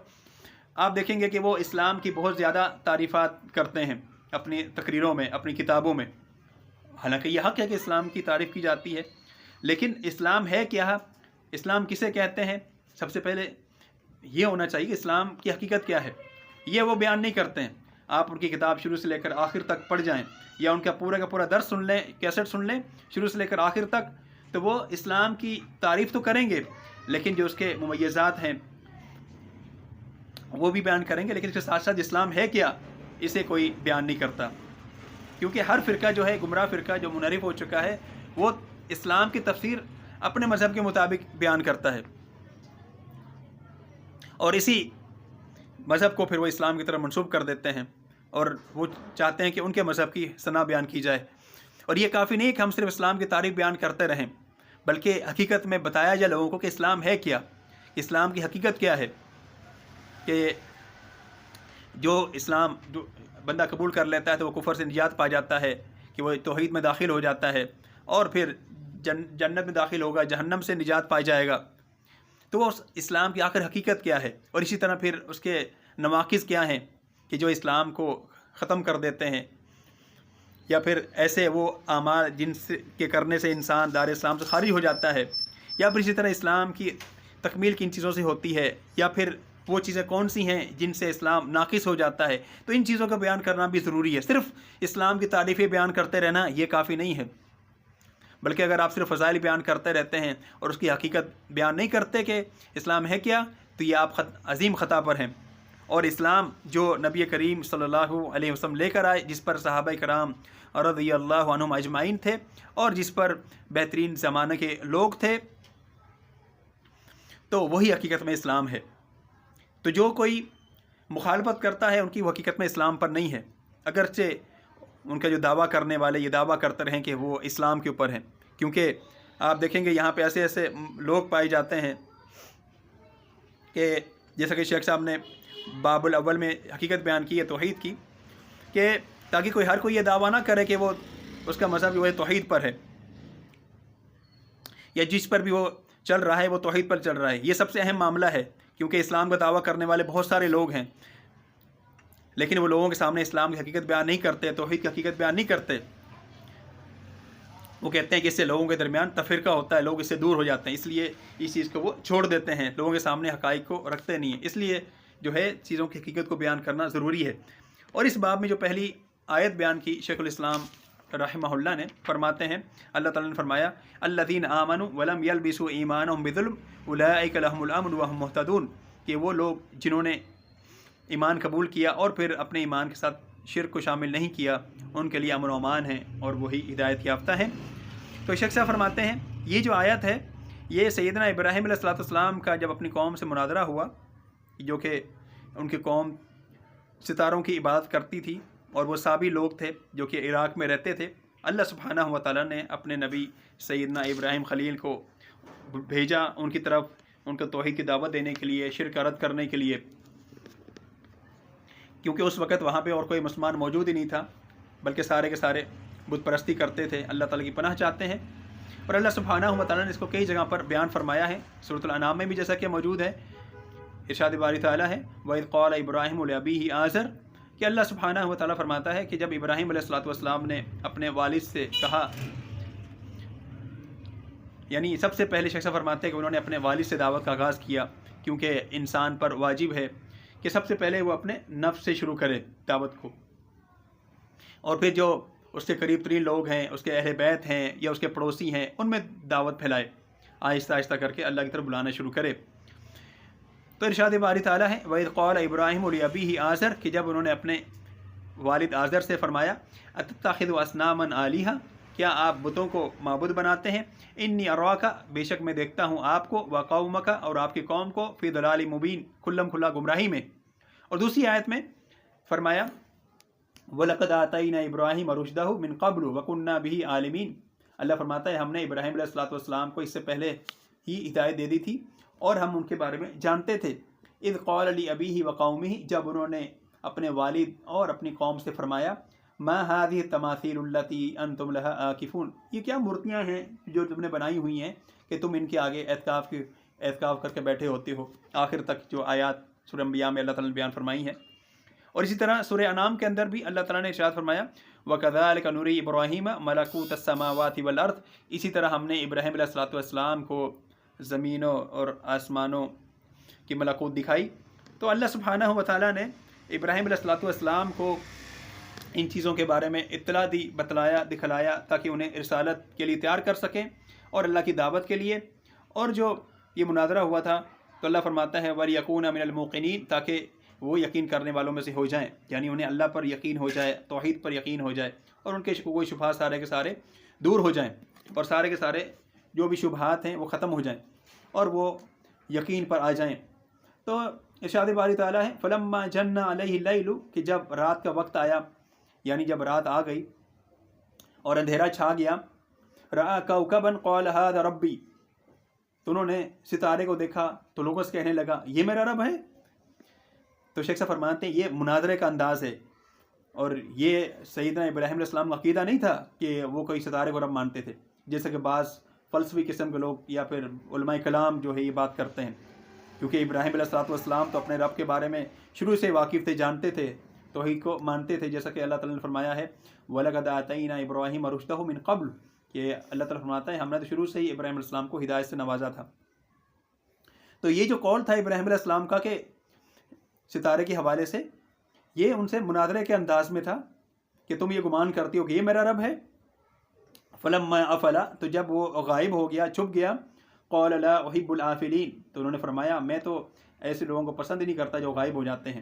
آپ دیکھیں گے کہ وہ اسلام کی بہت زیادہ تعریفات کرتے ہیں اپنی تقریروں میں، اپنی کتابوں میں، حالانکہ یہ حق ہے کہ اسلام کی تعریف کی جاتی ہے، لیکن اسلام ہے کیا، اسلام کسے کہتے ہیں، سب سے پہلے یہ ہونا چاہیے کہ اسلام کی حقیقت کیا ہے، یہ وہ بیان نہیں کرتے ہیں۔ آپ ان کی کتاب شروع سے لے کر آخر تک پڑھ جائیں یا ان کا پورا درس سن لیں، کیسٹ سن لیں شروع سے لے کر آخر تک، تو وہ اسلام کی تعریف تو کریں گے لیکن جو اس کے ممیزات ہیں وہ بھی بیان کریں گے، لیکن اس کے ساتھ ساتھ اسلام ہے کیا اسے کوئی بیان نہیں کرتا، کیونکہ ہر فرقہ جو ہے، گمراہ فرقہ جو منحرف ہو چکا ہے، وہ اسلام کی تفسیر اپنے مذہب کے مطابق بیان کرتا ہے اور اسی مذہب کو پھر وہ اسلام کی طرف منسوب کر دیتے ہیں اور وہ چاہتے ہیں کہ ان کے مذہب کی ثنا بیان کی جائے۔ اور یہ کافی نہیں کہ ہم صرف اسلام کی تعریف بیان کرتے رہیں، بلکہ حقیقت میں بتایا جائے لوگوں کو کہ اسلام ہے کیا، اسلام کی حقیقت کیا ہے، کہ جو اسلام جو بندہ قبول کر لیتا ہے تو وہ کفر سے نجات پا جاتا ہے، کہ وہ توحید میں داخل ہو جاتا ہے اور پھر جنت میں داخل ہوگا، جہنم سے نجات پا جائے گا۔ تو وہ اسلام کی آخر حقیقت کیا ہے، اور اسی طرح پھر اس کے نواقص کیا ہیں کہ جو اسلام کو ختم کر دیتے ہیں، یا پھر ایسے وہ اعمال جن سے کے کرنے سے انسان دار اسلام سے خارج ہو جاتا ہے، یا پھر اسی طرح اسلام کی تکمیل کن چیزوں سے ہوتی ہے، یا پھر وہ چیزیں کون سی ہیں جن سے اسلام ناقص ہو جاتا ہے۔ تو ان چیزوں کا بیان کرنا بھی ضروری ہے، صرف اسلام کی تعریفیں بیان کرتے رہنا یہ کافی نہیں ہے، بلکہ اگر آپ صرف فضائل بیان کرتے رہتے ہیں اور اس کی حقیقت بیان نہیں کرتے کہ اسلام ہے کیا، تو یہ آپ عظیم خطا پر ہیں۔ اور اسلام جو نبی کریم صلی اللہ علیہ وسلم لے کر آئے، جس پر صحابہ کرام رضی اللہ عنہم اجمعین تھے اور جس پر بہترین زمانے کے لوگ تھے، تو وہی حقیقت میں اسلام ہے۔ تو جو کوئی مخالفت کرتا ہے ان کی وہ حقیقت میں اسلام پر نہیں ہے، اگرچہ ان کا جو دعویٰ کرنے والے یہ دعویٰ کرتے رہیں کہ وہ اسلام کے اوپر ہیں، کیونکہ آپ دیکھیں گے یہاں پہ ایسے ایسے لوگ پائے جاتے ہیں کہ جیسا کہ شیخ صاحب نے باب الاول میں حقیقت بیان کی ہے توحید کی، کہ تاکہ ہر کوئی یہ دعویٰ نہ کرے کہ وہ اس کا مذہب جو ہے توحید پر ہے، یا جس پر بھی وہ چل رہا ہے وہ توحید پر چل رہا ہے۔ یہ سب سے اہم معاملہ ہے، کیونکہ اسلام کا دعویٰ کرنے والے بہت سارے لوگ ہیں، لیکن وہ لوگوں کے سامنے اسلام کی حقیقت بیان نہیں کرتے، توحید کی حقیقت بیان نہیں کرتے۔ وہ کہتے ہیں کہ اس سے لوگوں کے درمیان تفرقہ ہوتا ہے، لوگ اس سے دور ہو جاتے ہیں، اس لیے اس چیز کو وہ چھوڑ دیتے ہیں، لوگوں کے سامنے حقائق کو رکھتے نہیں ہیں۔ اس لیے جو ہے چیزوں کی حقیقت کو بیان کرنا ضروری ہے۔ اور اس باب میں جو پہلی آیت بیان کی شیخ الاسلام رحمہ اللہ نے، فرماتے ہیں اللہ تعالیٰ نے فرمایا الذین آمنوا ولم یلبسوا ایمانہم بظلم اولئک لہم الامن وہم مہتدون، کہ وہ لوگ جنہوں نے ایمان قبول کیا اور پھر اپنے ایمان کے ساتھ شرک کو شامل نہیں کیا، ان کے لیے امن و امان ہے اور وہی ہدایت یافتہ ہیں۔ تو شیخ صاحب فرماتے ہیں یہ جو آیت ہے یہ سیدنا ابراہیم علیہ السلام کا جب اپنی قوم سے مناظرہ ہوا، جو کہ ان کی قوم ستاروں کی عبادت کرتی تھی اور وہ سابی لوگ تھے جو کہ عراق میں رہتے تھے، اللہ سبحانہ و تعالیٰ نے اپنے نبی سیدنا ابراہیم خلیل کو بھیجا ان کی طرف، ان کو توحید کی دعوت دینے کے لیے، شرک رد کرنے کے لیے۔ کیونکہ اس وقت وہاں پہ اور کوئی مسلمان موجود ہی نہیں تھا، بلکہ سارے کے سارے بت پرستی کرتے تھے، اللہ تعالیٰ کی پناہ چاہتے ہیں۔ اور اللہ سبحانہ و تعالیٰ نے اس کو کئی جگہ پر بیان فرمایا ہے، سورۃ الانعام میں بھی جیسا کہ موجود ہے، ارشاد باری تعالیٰ ہے وَإِذْ قَالَ إِبْرَاهِيمُ لِأَبِيهِ آزَرَ، کہ اللہ سبحانہ و تعالیٰ فرماتا ہے کہ جب ابراہیم علیہ الصلوۃ والسلام نے اپنے والد سے کہا، یعنی سب سے پہلے شخص فرماتے ہیں کہ انہوں نے اپنے والد سے دعوت کا آغاز کیا، کیونکہ انسان پر واجب ہے کہ سب سے پہلے وہ اپنے نفس سے شروع کرے دعوت کو، اور پھر جو اس کے قریب ترین لوگ ہیں، اس کے اہل بیت ہیں یا اس کے پڑوسی ہیں، ان میں دعوت پھیلائے، آہستہ آہستہ کر کے اللہ کی طرف بلانا شروع کرے۔ تو ارشاد باری تعالیٰ ہے وَإِذْ قَالَ إِبْرَاهِيمُ لِأَبِيهِ آزَرَ، کہ جب انہوں نے اپنے والد آزر سے فرمایا أَتَتَّخِذُ أَصْنَامًا آلِهَةً، کیا آپ بتوں کو معبود بناتے ہیں، إِنِّي أَرَاكَ، بے شک میں دیکھتا ہوں آپ کو، وَقَوْمَكَ، اور آپ کی قوم کو، فِي ضَلَالٍ مُبِينٍ، کھلم کھلا گمراہی میں۔ اور دوسری آیت میں فرمایا وَلَقَدْ آتَيْنَا إِبْرَاهِيمَ رُشْدَهُ مِنْ قَبْلُ وَكُنَّا بِهِ عَالِمِينَ، اللہ فرماتا ہے ہم نے ابراہیم علیہ الصلوۃ والسلام کو اس سے پہلے ہی ہدایت دے دی تھی اور ہم ان کے بارے میں جانتے تھے۔ اذ قال لأبیہ وقومہ، جب انہوں نے اپنے والد اور اپنی قوم سے فرمایا ما هذه التماثيل التي انتم لها عاکفون، یہ کیا مورتیاں ہیں جو تم نے بنائی ہوئی ہیں کہ تم ان کے آگے اعتکاف کر کے بیٹھے ہوتے ہو، آخر تک جو آیات سورہ انبیاء میں اللہ تعالیٰ نے بیان فرمائی ہیں۔ اور اسی طرح سورہ انعام کے اندر بھی اللہ تعالیٰ نے ارشاد فرمایا وَكَذَلِكَ نُرِي إِبْرَاهِيمَ مَلَكُوتَ السَّمَاوَاتِ وَالْأَرْضِ، اسی طرح ہم نے ابراہیم علیہ الصلوۃ والسلام کو زمینوں اور آسمانوں کی ملکوت دکھائی۔ تو اللہ سبحانہ و تعالیٰ نے ابراہیم علیہ الصلوۃ والسلام کو ان چیزوں کے بارے میں اطلاع دی، بتلایا، دکھلایا، تاکہ انہیں رسالت کے لیے تیار کر سکیں اور اللہ کی دعوت کے لیے۔ اور جو یہ مناظرہ ہوا تھا تو اللہ فرماتا ہے وَلِيَكُونَ مِنَ الْمُوقِنِينَ، تاکہ وہ یقین کرنے والوں میں سے ہو جائیں، یعنی انہیں اللہ پر یقین ہو جائے، توحید پر یقین ہو جائے، اور ان کے کوئی شبہات سارے کے سارے دور ہو جائیں، اور سارے کے سارے جو بھی شبہات ہیں وہ ختم ہو جائیں اور وہ یقین پر آ جائیں۔ تو ارشاد باری تعالیٰ ہے فَلَمَّا جَنَّ عَلَيْهِ اللَّيْلُ، کہ جب رات کا وقت آیا، یعنی جب رات آ گئی اور اندھیرا چھا گیا، رَأَى كَوْكَبًا قَالَ هَذَا رَبِّي، تو انہوں نے ستارے کو دیکھا تو لوگوں سے کہنے لگا یہ میرا رب ہے۔ تو شیخ صاحب فرماتے ہیں یہ مناظرے کا انداز ہے، اور یہ سیدنا ابراہیم علیہ السلام کا عقیدہ نہیں تھا کہ وہ کوئی ستارے کو رب مانتے تھے، جیسے کہ بعض فلسفی قسم کے لوگ یا پھر علماء کلام جو ہے یہ بات کرتے ہیں، کیونکہ ابراہیم علیہ السلام تو اپنے رب کے بارے میں شروع سے واقف تھے، جانتے تھے، توحید کو مانتے تھے، جیسا کہ اللہ تعالیٰ نے فرمایا ہے وَلَقَدْ آتَيْنَا إِبْرَاهِيمَ رُشْدَهُ مِنْ قَبْلُ، کہ اللہ تعالیٰ فرماتا ہے ہم نے تو شروع سے ہی ابراہیم علیہ السلام کو ہدایت سے نوازا تھا۔ تو یہ جو قول تھا ابراہیم علیہ السلام کا کہ ستارے کے حوالے سے، یہ ان سے مناظرے کے انداز میں تھا کہ تم یہ گمان کرتی ہو کہ یہ میرا رب ہے۔ فَلَمَّا أَفَلَ، تو جب وہ غائب ہو گیا، چھپ گیا، قَالَ لَا أُحِبُّ الْآفِلِينَ، تو انہوں نے فرمایا میں تو ایسے لوگوں کو پسند ہی نہیں کرتا جو غائب ہو جاتے ہیں،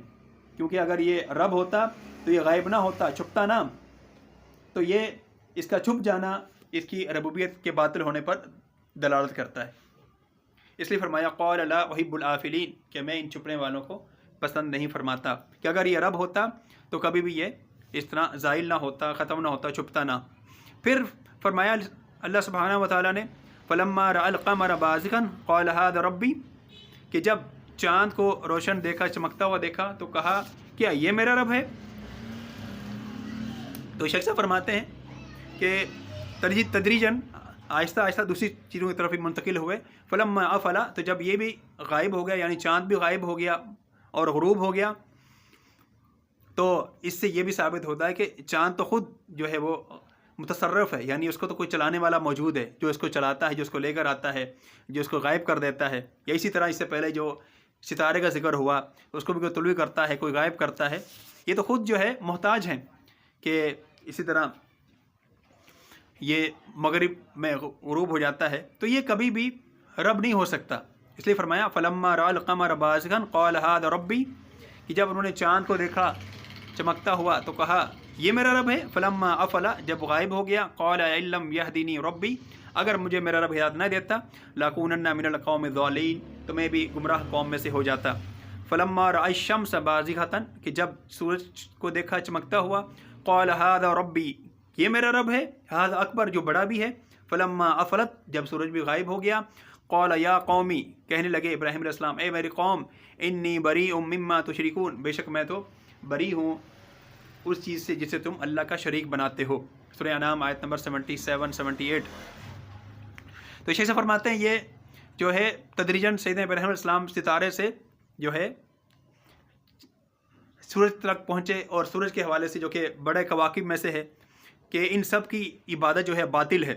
کیونکہ اگر یہ رب ہوتا تو یہ غائب نہ ہوتا، چھپتا نہ، تو یہ اس کا چھپ جانا اس کی ربوبیت کے باطل ہونے پر دلالت کرتا ہے۔ اس لیے فرمایا قَالَ لَا أُحِبُّ الْآفِلِينَ، کہ میں ان چھپنے والوں کو پسند نہیں فرماتا، کہ اگر یہ رب ہوتا تو کبھی بھی یہ اس طرح زائل نہ ہوتا، ختم نہ ہوتا، چھپتا نہ۔ پھر فرمایا اللہ سبحانہ و تعالیٰ نے فَلَمَّا رَأَى الْقَمَرَ بَازِغًا قَالَ هَذَا رَبِّي، کہ جب چاند کو روشن دیکھا، چمکتا ہوا دیکھا، تو کہا کیا یہ میرا رب ہے؟ تو شیخ صاحب فرماتے ہیں کہ تدریجاً آہستہ آہستہ دوسری چیزوں کی طرف منتقل ہوئے۔ فَلَمَّا أَفَلَ، تو جب یہ بھی غائب ہو گیا، یعنی چاند بھی غائب ہو گیا اور غروب ہو گیا، تو اس سے یہ بھی ثابت ہوتا ہے کہ چاند تو خود جو ہے وہ متصرف ہے، یعنی اس کو تو کوئی چلانے والا موجود ہے جو اس کو چلاتا ہے، جو اس کو لے کر آتا ہے، جو اس کو غائب کر دیتا ہے۔ یا اسی طرح اس سے پہلے جو ستارے کا ذکر ہوا، اس کو بھی کوئی طلوع کرتا ہے، کوئی غائب کرتا ہے، یہ تو خود جو ہے محتاج ہیں۔ کہ اسی طرح یہ مغرب میں غروب ہو جاتا ہے، تو یہ کبھی بھی رب نہیں ہو سکتا۔ اس لیے فرمایا فَلَمَّا رَأَى الْقَمَرَ بَازِغًا قَالَ هَذَا رَبِّي، کہ جب انہوں نے چاند کو دیکھا چمکتا ہوا تو کہا یہ میرا رب ہے۔ فَلَمَّا أَفَلَ، جب غائب ہو گیا، قَالَ إِن لَّمْ يَهْدِنِي رَبِّي، اگر مجھے میرا رب ہدایت نہ دیتا، لَأَكُونَنَّ مِنَ الْقَوْمِ الضَّالِّينَ، تو میں بھی گمراہ قوم میں سے ہو جاتا۔ فَلَمَّا رَأَى الشَّمْسَ بَازِغَةً، کہ جب سورج کو دیکھا چمکتا ہوا، قَالَ هَذَا رَبِّي، یہ میرا رب ہے، هذا اکبر، جو بڑا بھی ہے۔ فَلَمَّا أَفَلَتْ، جب سورج بھی غائب ہو گیا، قَالَ يَا قَوْمِ، کہنے لگے ابراہیم علیہ السلام اے میری قوم، إِنِّي بَرِيءٌ مِّمَّا تُشْرِكُونَ، بے شک میں تو بری ہوں اس چیز سے جسے تم اللہ کا شریک بناتے ہو۔ سورہ انعام آیت نمبر 77 78۔ تو شیخ سے فرماتے ہیں یہ جو ہے تدریجاً سیدنا ابراہیم علیہ السلام ستارے سے جو ہے سورج تک پہنچے، اور سورج کے حوالے سے جو کہ بڑے کواکب میں سے ہے کہ ان سب کی عبادت جو ہے باطل ہے۔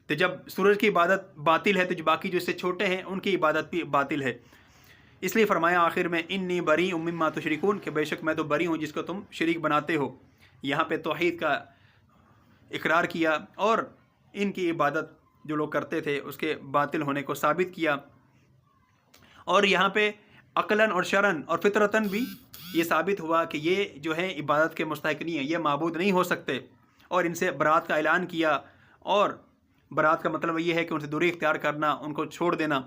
تو جب سورج کی عبادت باطل ہے تو جو باقی جو اس سے چھوٹے ہیں ان کی عبادت بھی باطل ہے۔ اس لیے فرمایا آخر میں انی بریء مما تشرکون، کہ بے شک میں تو بری ہوں جس کو تم شریک بناتے ہو۔ یہاں پہ توحید کا اقرار کیا اور ان کی عبادت جو لوگ کرتے تھے اس کے باطل ہونے کو ثابت کیا، اور یہاں پہ عقلاً اور شرعاً اور فطرتاً بھی یہ ثابت ہوا کہ یہ جو ہے عبادت کے مستحق نہیں ہیں، یہ معبود نہیں ہو سکتے، اور ان سے برات کا اعلان کیا۔ اور برات کا مطلب یہ ہے کہ ان سے دوری اختیار کرنا، ان کو چھوڑ دینا۔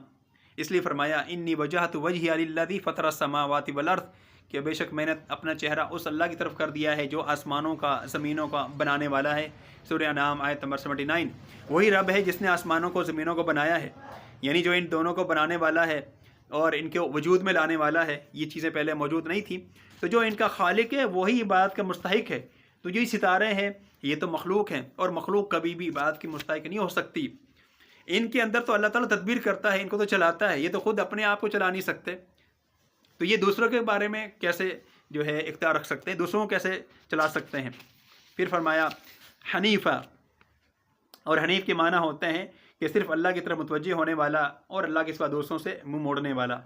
اس لیے فرمایا انی وجہت وجہی للذی فطر السماوات والارض، کہ بے شک میں نے اپنا چہرہ اس اللہ کی طرف کر دیا ہے جو آسمانوں کا زمینوں کا بنانے والا ہے۔ سورہ انعام آیت نمبر 79۔ وہی رب ہے جس نے آسمانوں کو زمینوں کو بنایا ہے، یعنی جو ان دونوں کو بنانے والا ہے اور ان کے وجود میں لانے والا ہے۔ یہ چیزیں پہلے موجود نہیں تھیں، تو جو ان کا خالق ہے وہی عبادت کا مستحق ہے۔ تو جو ستارے ہیں یہ تو مخلوق ہیں، اور مخلوق کبھی بھی عبادت کی مستحق نہیں ہو سکتی۔ ان کے اندر تو اللہ تعالیٰ تدبیر کرتا ہے، ان کو تو چلاتا ہے، یہ تو خود اپنے آپ کو چلا نہیں سکتے، تو یہ دوسروں کے بارے میں کیسے جو ہے اختیار رکھ سکتے ہیں، دوسروں کو کیسے چلا سکتے ہیں۔ پھر فرمایا حنیفہ، اور حنیف کے معنی ہوتے ہیں کہ صرف اللہ کی طرف متوجہ ہونے والا اور اللہ کے سوا دوستوں سے منہ موڑنے والا،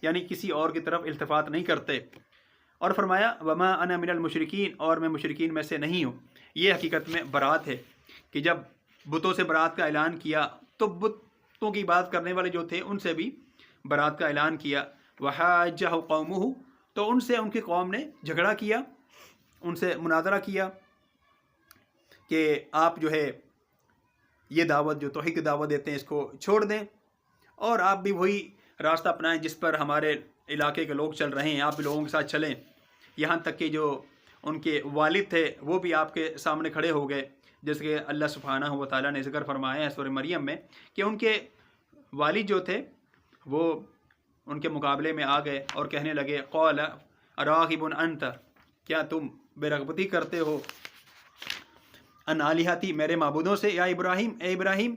یعنی کسی اور کی طرف التفات نہیں کرتے۔ اور فرمایا وما انا من المشرکین، اور میں مشرکین میں سے نہیں ہوں۔ یہ حقیقت میں برات ہے کہ جب بتوں سے برات کا اعلان کیا تو بتوں کی بات کرنے والے جو تھے ان سے بھی برات کا اعلان کیا۔ وحاجہ قومہ، تو ان سے ان کی قوم نے جھگڑا کیا، ان سے مناظرہ کیا کہ آپ جو ہے یہ دعوت جو توحید کی دعوت دیتے ہیں اس کو چھوڑ دیں، اور آپ بھی وہی راستہ اپنائیں جس پر ہمارے علاقے کے لوگ چل رہے ہیں، آپ بھی لوگوں کے ساتھ چلیں۔ یہاں تک کہ جو ان کے والد تھے وہ بھی آپ کے سامنے کھڑے ہو گئے، جیسے کہ اللہ سبحانہ و تعالیٰ نے ذکر فرمایا ہے سورہ مریم میں کہ ان کے والد جو تھے وہ ان کے مقابلے میں آ گئے اور کہنے لگے قال اراغب انت، کیا تم بے رغبتی کرتے ہو ان آلہتی، میرے معبودوں سے، یا ابراہیم، اے ابراہیم،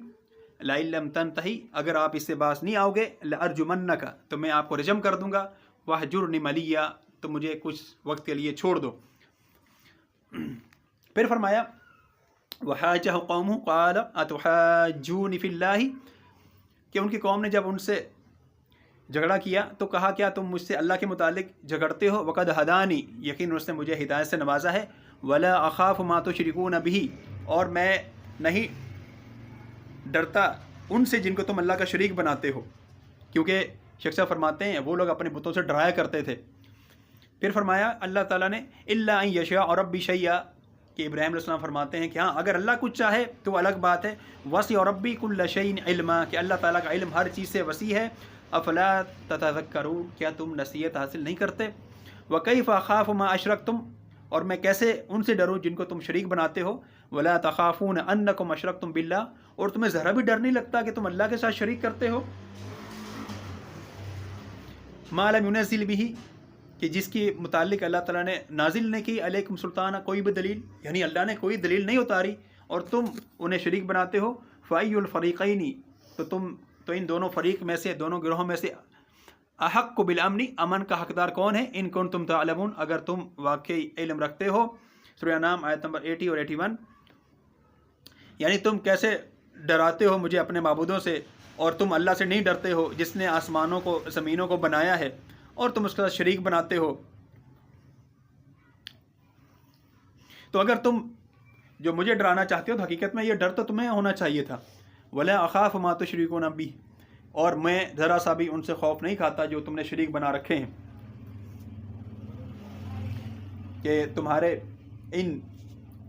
لئن لم تنتہی، اگر آپ اس سے باز نہیں آؤ گے، لارجمنک، تو میں آپ کو رجم کر دوں گا، واہجرنی ملیہ، تو مجھے کچھ وقت کے لیے چھوڑ دو۔ پھر فرمایا وحاجہ قومہ قال اتحاجونی فی اللہ، کہ ان کی قوم نے جب ان سے جھگڑا کیا تو کہا کیا تم مجھ سے اللہ کے متعلق جھگڑتے ہو، وقد ہدانی، یقین اس نے مجھے ہدایت سے نوازا ہے، ولا اخاف ما تشرکون بہ، اور میں نہیں ڈرتا ان سے جن کو تم اللہ کا شریک بناتے ہو، کیونکہ شیخ صاحب فرماتے ہیں وہ لوگ اپنے بتوں سے ڈرایا کرتے تھے۔ پھر فرمایا اللہ تعالیٰ نے الا ان یشاء ربی شیئا، کہ ابراہیم علیہ السلام فرماتے ہیں کہ ہاں اگر اللہ کچھ چاہے تو الگ بات ہے، وسع ربی کل شیء علما، کہ اللہ تعالیٰ کا علم ہر چیز سے وسیع ہے، افلا تتذکرون، کیا تم نصیحت حاصل نہیں کرتے، وکیف اخاف ما اشرکتم، اور میں کیسے ان سے ڈروں جن کو تم شریک بناتے ہو، ولا تخافون انکم اشرکتم باللہ، اور تمہیں ذرا بھی ڈر نہیں لگتا کہ تم اللہ کے ساتھ شریک کرتے ہو، ما لم ينزل به، کہ جس کے متعلق اللہ تعالیٰ نے نازل نہیں کی علیکم سلطانہ، کوئی بھی دلیل، یعنی اللہ نے کوئی دلیل نہیں اتاری اور تم انہیں شریک بناتے ہو، فأی الفریقین، تو ان دونوں فریق میں سے، دونوں گروہوں میں سے، احق بالامن، امن کا حقدار کون ہے، ان کنتم تعلمون، اگر تم واقعی علم رکھتے ہو۔ سورہ انعام آیت نمبر 80 اور 81۔ یعنی تم کیسے ڈراتے ہو مجھے اپنے معبودوں سے، اور تم اللہ سے نہیں ڈرتے ہو جس نے آسمانوں کو زمینوں کو بنایا ہے، اور تم اس کا شریک بناتے ہو۔ تو اگر تم جو مجھے ڈرانا چاہتے ہو تو حقیقت میں یہ ڈر تو تمہیں ہونا چاہیے تھا، ولا اخاف ما تشرکون بہ، اور میں ذرا سا بھی ان سے خوف نہیں کھاتا جو تم نے شریک بنا رکھے ہیں، کہ تمہارے ان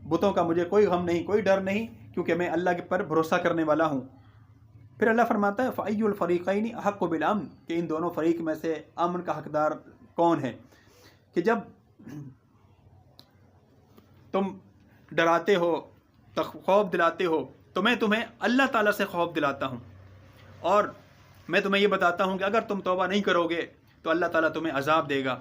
بتوں کا مجھے کوئی غم نہیں، کوئی ڈر نہیں، کیونکہ میں اللہ کے پر بھروسہ کرنے والا ہوں۔ پھر اللہ فرماتا ہے فأی الفریقین احق بالامن، کہ ان دونوں فریق میں سے امن کا حقدار کون ہے، کہ جب تم ڈراتے ہو، خوف دلاتے ہو، تو میں تمہیں اللہ تعالیٰ سے خوف دلاتا ہوں، اور میں تمہیں یہ بتاتا ہوں کہ اگر تم توبہ نہیں کرو گے تو اللہ تعالیٰ تمہیں عذاب دے گا۔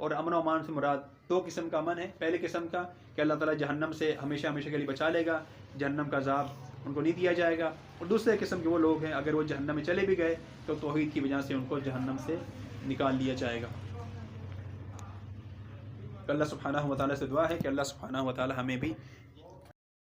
اور امن و امان سے مراد دو قسم کا امن ہے. پہلے قسم کا کہ اللہ تعالیٰ جہنم سے ہمیشہ ہمیشہ کے لیے بچا لے گا, جہنم کا عذاب ان کو نہیں دیا جائے گا. اور دوسرے قسم کے وہ لوگ ہیں اگر وہ جہنم میں چلے بھی گئے تو توحید کی وجہ سے ان کو جہنم سے نکال لیا جائے گا. اللہ سبحانہ و تعالیٰ سے دعا ہے کہ اللہ سبحانہ و تعالیٰ ہمیں بھی